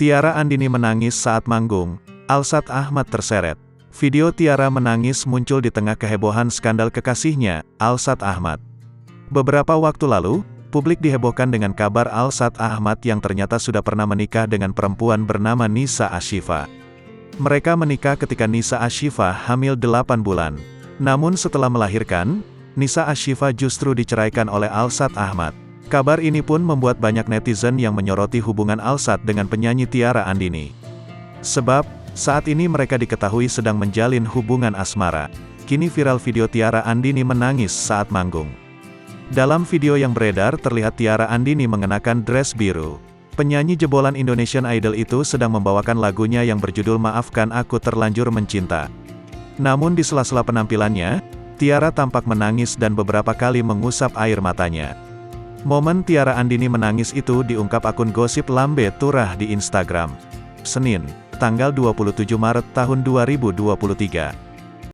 Tiara Andini menangis saat manggung, Alsat Ahmad terseret. Video Tiara menangis muncul di tengah kehebohan skandal kekasihnya, Alsat Ahmad. Beberapa waktu lalu, publik dihebohkan dengan kabar Alsat Ahmad yang ternyata sudah pernah menikah dengan perempuan bernama Nisa Ashifa. Mereka menikah ketika Nisa Ashifa hamil 8 bulan. Namun setelah melahirkan, Nisa Ashifa justru diceraikan oleh Alsat Ahmad. Kabar ini pun membuat banyak netizen yang menyoroti hubungan Alsat dengan penyanyi Tiara Andini. Sebab, saat ini mereka diketahui sedang menjalin hubungan asmara. Kini viral video Tiara Andini menangis saat manggung. Dalam video yang beredar terlihat Tiara Andini mengenakan dress biru. Penyanyi jebolan Indonesian Idol itu sedang membawakan lagunya yang berjudul Maafkan Aku Terlanjur Mencinta. Namun di sela-sela penampilannya, Tiara tampak menangis dan beberapa kali mengusap air matanya. Momen Tiara Andini menangis itu diungkap akun gosip Lambe Turah di Instagram. Senin, tanggal 27 Maret tahun 2023.